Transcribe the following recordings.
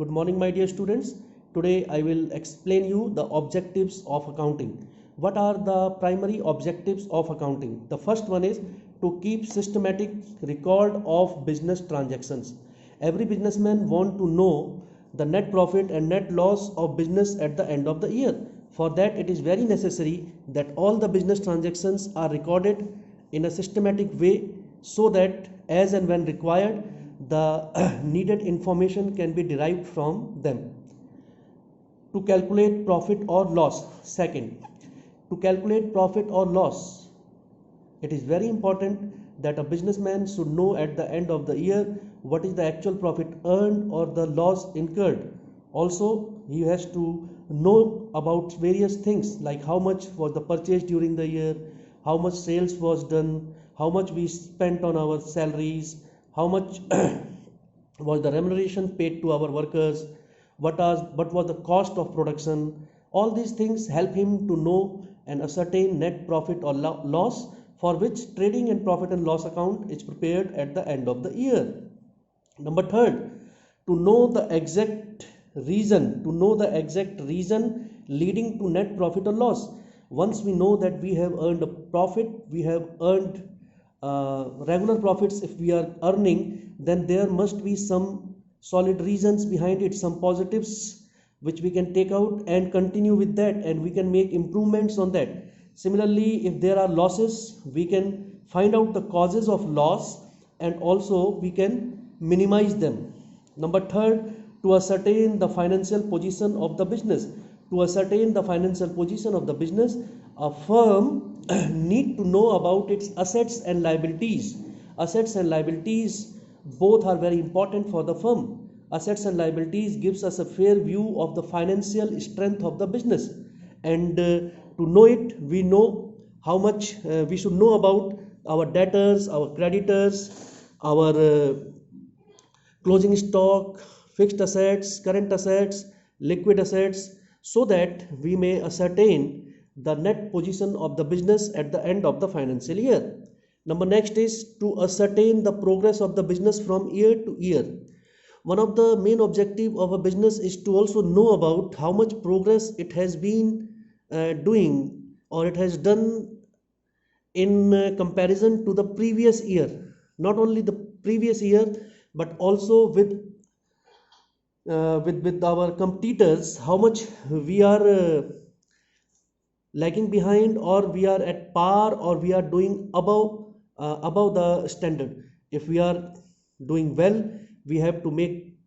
Good morning, my dear students. Today I will explain you the objectives of accounting. What are the primary objectives of accounting? The first one is to keep systematic record of business transactions. Every businessman want to know the net profit and net loss of business at the end of the year. For that, it is very necessary that all the business transactions are recorded in a systematic way so that as and when required, the needed information can be derived from them. To calculate profit or loss. Second, to calculate profit or loss, it is very important that a businessman should know at the end of the year what is the actual profit earned or the loss incurred. Also, he has to know about various things like how much was the purchase during the year, how much sales was done, how much we spent on our salaries, how much was the remuneration paid to our workers, what was the cost of production. All these things help him to know and ascertain net profit or loss, for which trading and profit and loss account is prepared at the end of the year. Number third, to know the exact reason leading to net profit or loss. Once we know that we have earned a profit, we have earned regular profits if we are earning, then there must be some solid reasons behind it, some positives which we can take out and continue with that, and we can make improvements on that. Similarly, if there are losses, we can find out the causes of loss and also we can minimize them. Number third, to ascertain the financial position of the business. To ascertain the financial position of the business, a firm need to know about its assets and liabilities. Assets and liabilities both are very important for the firm. Assets and liabilities gives us a fair view of the financial strength of the business, and to know it, we know how much we should know about our debtors, our creditors, our closing stock, fixed assets, current assets, liquid assets, so that we may ascertain the net position of the business at the end of the financial year. Number next is to ascertain the progress of the business from year to year. One of the main objective of a business is to also know about how much progress it has been doing or it has done in comparison to the previous year. Not only the previous year, but also with our competitors, how much we are lagging behind, or we are at par, or we are doing above the standard. If we are doing well, we have to make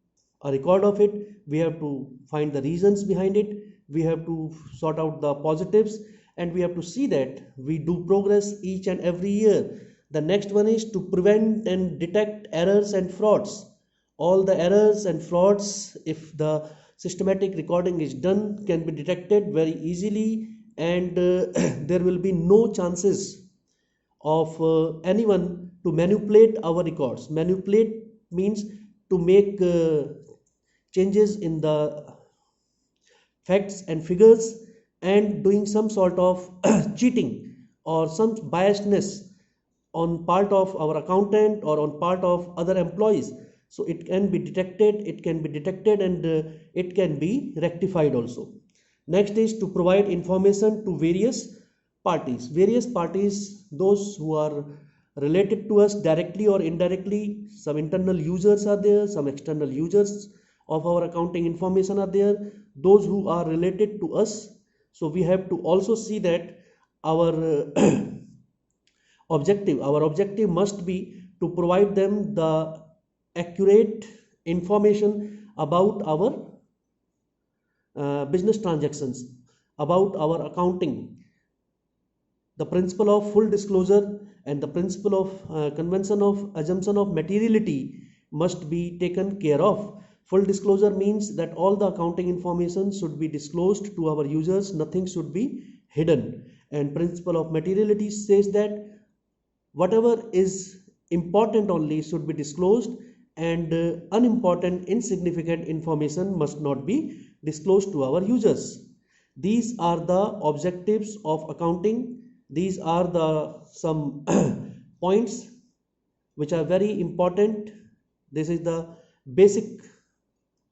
a record of it, we have to find the reasons behind it, we have to sort out the positives, and we have to see that we do progress each and every year. The next one is to prevent and detect errors and frauds. All the errors and frauds, if the systematic recording is done, can be detected very easily, and there will be no chances of anyone to manipulate our records. Manipulate means to make changes in the facts and figures and doing some sort of cheating or some biasness on part of our accountant or on part of other employees. So it can be detected, and it can be rectified also. Next is to provide information to various parties, those who are related to us directly or indirectly. Some internal users are there, some external users of our accounting information are there, those who are related to us. So we have to also see that our objective must be to provide them the accurate information about our business transactions, about our accounting. The principle of full disclosure and the principle of convention of assumption of materiality must be taken care of. Full disclosure means that all the accounting information should be disclosed to our users, nothing should be hidden. And principle of materiality says that whatever is important only should be disclosed, and unimportant, insignificant information must not be disclosed to our users. These are the objectives of accounting. These are the some points which are very important. This is the basic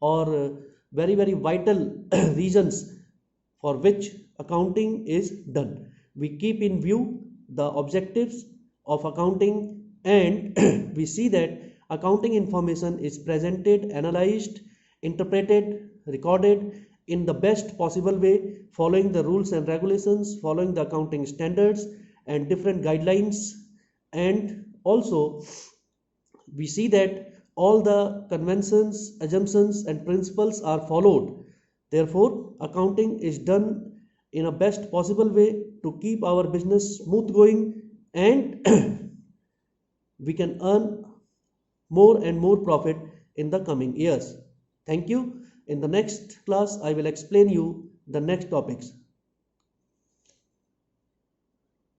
or very very vital reasons for which accounting is done. We keep in view the objectives of accounting, and we see that accounting information is presented, analyzed, interpreted, recorded in the best possible way, following the rules and regulations, following the accounting standards and different guidelines. And also we see that all the conventions, assumptions and principles are followed. Therefore accounting is done in a best possible way to keep our business smooth going, and we can earn more and more profit in the coming years. Thank you. In the next class I will explain you the next topics.